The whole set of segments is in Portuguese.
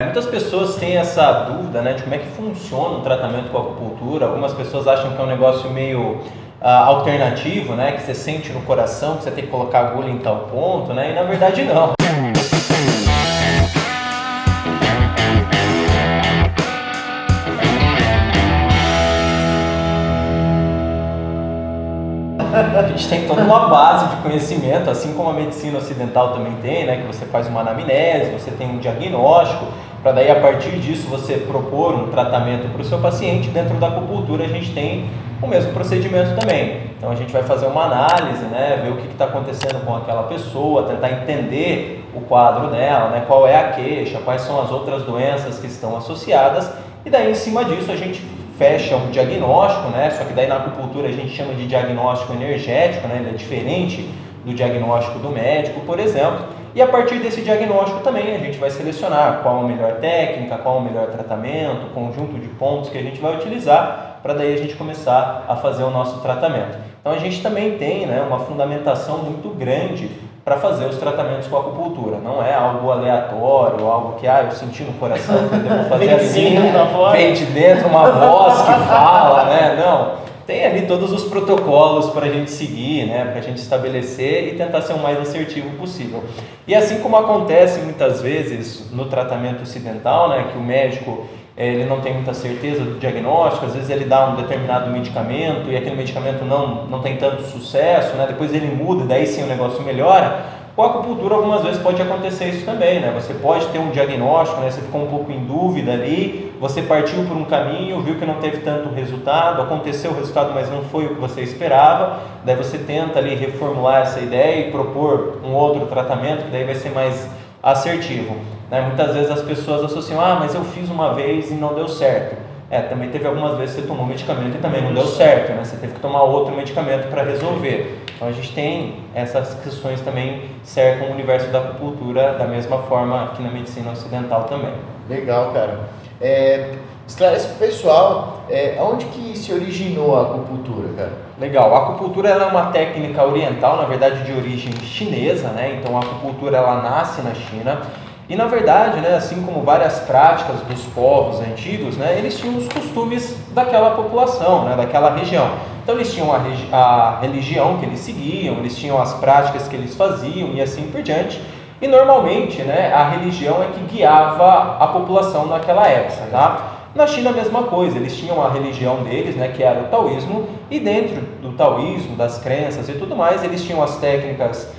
Muitas pessoas têm essa dúvida, né, de como é que funciona o tratamento com a acupuntura. Algumas pessoas acham que é um negócio meio alternativo, né, que você sente no coração, que você tem que colocar agulha em tal ponto, né, e na verdade não. A gente tem toda uma base de conhecimento, assim como a medicina ocidental também tem, né, que você faz uma anamnese, você tem um diagnóstico, para daí a partir disso você propor um tratamento para o seu paciente. Dentro da acupuntura a gente tem o mesmo procedimento também. Então a gente vai fazer uma análise, né, ver o que está acontecendo com aquela pessoa, tentar entender o quadro dela, né, qual é a queixa, quais são as outras doenças que estão associadas, e daí em cima disso a gente fecha um diagnóstico, né? Só que daí na acupuntura a gente chama de diagnóstico energético, né? Ele é diferente do diagnóstico do médico, por exemplo. E a partir desse diagnóstico também a gente vai selecionar qual a melhor técnica, qual o melhor tratamento, o conjunto de pontos que a gente vai utilizar para daí a gente começar a fazer o nosso tratamento. Então a gente também tem, né, uma fundamentação muito grande para fazer os tratamentos com a acupuntura. Não é algo aleatório, algo que eu senti no coração que eu devo fazer assim, vem de dentro uma voz que fala, né? Não, tem ali todos os protocolos para a gente seguir, né? Para a gente estabelecer e tentar ser o mais assertivo possível. E assim como acontece muitas vezes no tratamento ocidental, né? Que o médico ele não tem muita certeza do diagnóstico, às vezes ele dá um determinado medicamento e aquele medicamento não tem tanto sucesso, né? Depois ele muda, daí sim o negócio melhora. Com a acupuntura algumas vezes pode acontecer isso também, né? Você pode ter um diagnóstico, né? Você ficou um pouco em dúvida ali, você partiu por um caminho, viu que não teve tanto resultado, aconteceu o resultado, mas não foi o que você esperava, daí você tenta ali reformular essa ideia e propor um outro tratamento que daí vai ser mais assertivo. Né? Muitas vezes as pessoas associam, mas eu fiz uma vez e não deu certo. Também teve algumas vezes que você tomou medicamento e também não deu certo, né? Você teve que tomar outro medicamento para resolver. Então a gente tem essas questões também cercam o universo da acupuntura da mesma forma que na medicina ocidental também. Legal, cara. Esclarece para o pessoal, onde que se originou a acupuntura, cara? Legal, a acupuntura ela é uma técnica oriental, na verdade de origem chinesa, né? Então a acupuntura ela nasce na China. E na verdade, né, assim como várias práticas dos povos antigos, né, eles tinham os costumes daquela população, né, daquela região. Então eles tinham a religião que eles seguiam, eles tinham as práticas que eles faziam e assim por diante. E normalmente, né, a religião é que guiava a população naquela época, tá? Na China a mesma coisa, eles tinham a religião deles, né, que era o taoísmo, e dentro do taoísmo, das crenças e tudo mais, eles tinham as técnicas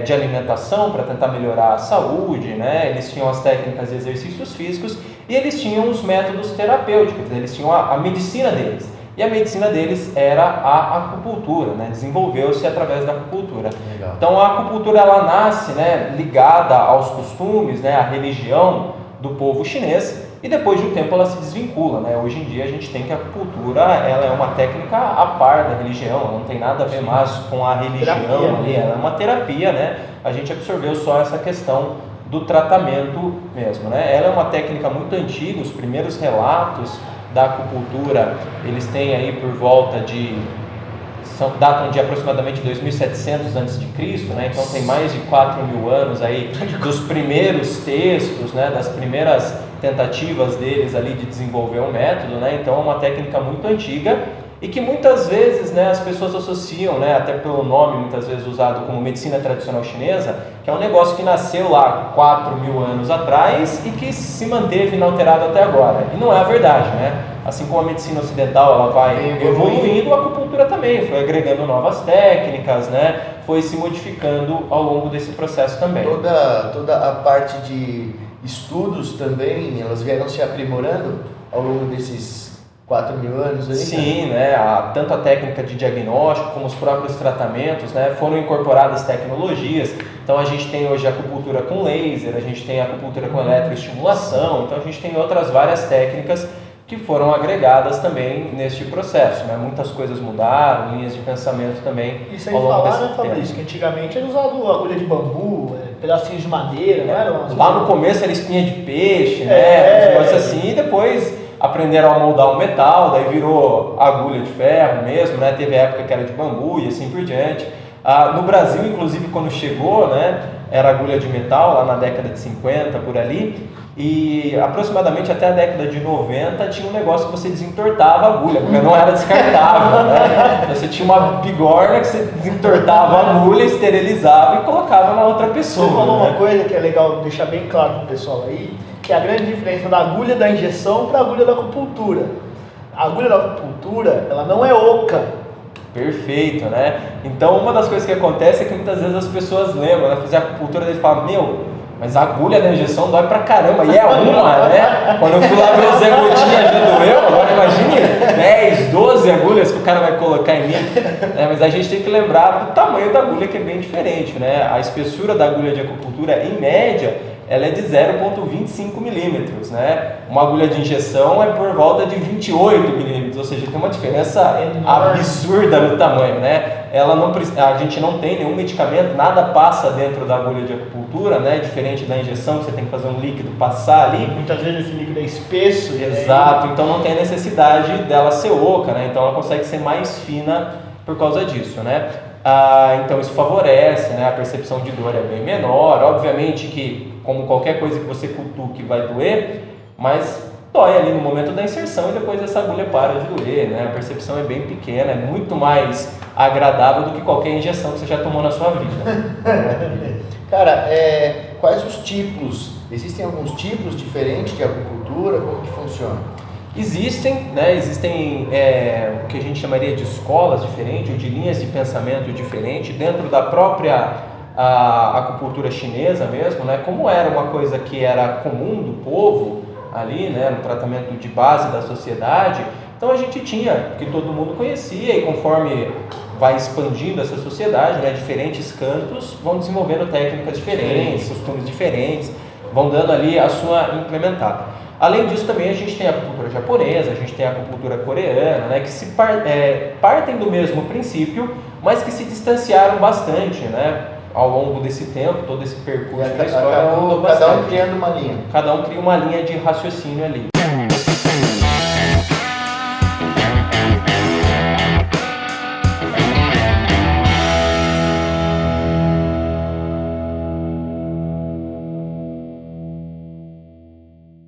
de alimentação para tentar melhorar a saúde, né? Eles tinham as técnicas de exercícios físicos e eles tinham os métodos terapêuticos, eles tinham a medicina deles. E a medicina deles era a acupuntura, né? Desenvolveu-se através da acupuntura. Legal. Então a acupuntura ela nasce, né, ligada aos costumes, né, à religião do povo chinês, e depois de um tempo ela se desvincula, né? Hoje em dia a gente tem que a acupuntura ela é uma técnica a par da religião, ela não tem nada a ver mais com a religião ali, ela é uma terapia, né? A gente absorveu só essa questão do tratamento mesmo, né? Ela é uma técnica muito antiga, os primeiros relatos da acupuntura, eles têm aí por volta de datam de aproximadamente 2700 a.C., né? Então tem mais de 4.000 anos aí dos primeiros textos, né? Das primeiras tentativas deles ali de desenvolver um método, né? Então é uma técnica muito antiga e que muitas vezes, né, as pessoas associam, né, até pelo nome muitas vezes usado como medicina tradicional chinesa, que é um negócio que nasceu lá 4.000 anos atrás e que se manteve inalterado até agora. E não é a verdade, né? Assim como a medicina ocidental ela vai evoluindo, a acupuntura também foi agregando novas técnicas, né? Foi se modificando ao longo desse processo também. Toda a parte de estudos também, elas vieram se aprimorando ao longo desses 4.000 anos aí? Sim, né? Tanto a técnica de diagnóstico como os próprios tratamentos, né, foram incorporadas tecnologias. Então a gente tem hoje a acupuntura com laser, a gente tem a acupuntura com eletroestimulação, então a gente tem outras várias técnicas que foram agregadas também neste processo, né? Muitas coisas mudaram, linhas de pensamento também. Isso aí falar, né, Fabrício, que antigamente era usado agulha de bambu, pedacinhos de madeira, não era? Lá no começo era espinha de peixe, né? Um negócio assim, e depois aprenderam a moldar o metal, daí virou agulha de ferro mesmo, né? Teve época que era de bambu e assim por diante. No Brasil, inclusive, quando chegou, né, era agulha de metal, lá na década de 50, por ali. E aproximadamente até a década de 90 tinha um negócio que você desentortava a agulha, porque não era descartável, né? Você tinha uma bigorna que você desentortava a agulha, esterilizava e colocava na outra pessoa. Você falou né? uma coisa que é legal deixar bem claro pro pessoal aí, que é a grande diferença da agulha da injeção para a agulha da acupuntura. A agulha da acupuntura, ela não é oca. Perfeito, né? Então uma das coisas que acontece é que muitas vezes as pessoas lembram, né? Fazer acupuntura, eles falam, mas a agulha da injeção dói pra caramba, e é uma, né? Quando eu fui lá ver o Zé Gotinha já doeu, agora imagine 10, 12 agulhas que o cara vai colocar em mim. Mas a gente tem que lembrar do tamanho da agulha, que é bem diferente, né? A espessura da agulha de acupuntura, em média, ela é de 0,25 milímetros, né? Uma agulha de injeção é por volta de 28 milímetros, ou seja, tem uma diferença absurda no tamanho, né? A gente não tem nenhum medicamento, nada passa dentro da agulha de acupuntura, né? Diferente da injeção, que você tem que fazer um líquido passar ali. Muitas vezes esse líquido é espesso. Exato, então não tem necessidade dela ser oca, né? Então ela consegue ser mais fina por causa disso, né? Então isso favorece, né? A percepção de dor é bem menor. Obviamente que, como qualquer coisa que você cutuque, vai doer, mas dói ali no momento da inserção e depois essa agulha para de doer, né? A percepção é bem pequena, é muito mais agradável do que qualquer injeção que você já tomou na sua vida. Cara, quais os tipos? Existem alguns tipos diferentes de acupuntura? Como que funciona? Existem o que a gente chamaria de escolas diferentes, ou de linhas de pensamento diferentes, dentro da própria acupuntura chinesa mesmo, né? Como era uma coisa que era comum do povo ali, né? No tratamento de base da sociedade, então a gente tinha, que todo mundo conhecia, e conforme vai expandindo essa sociedade, né? Diferentes cantos vão desenvolvendo técnicas diferentes, costumes diferentes, vão dando ali a sua implementada. Além disso, também a gente tem a acupuntura japonesa, a gente tem a acupuntura coreana, né, que partem do mesmo princípio, mas que se distanciaram bastante, né, ao longo desse tempo, todo esse percurso da história. Cada um criando uma linha. Cada um cria uma linha de raciocínio ali.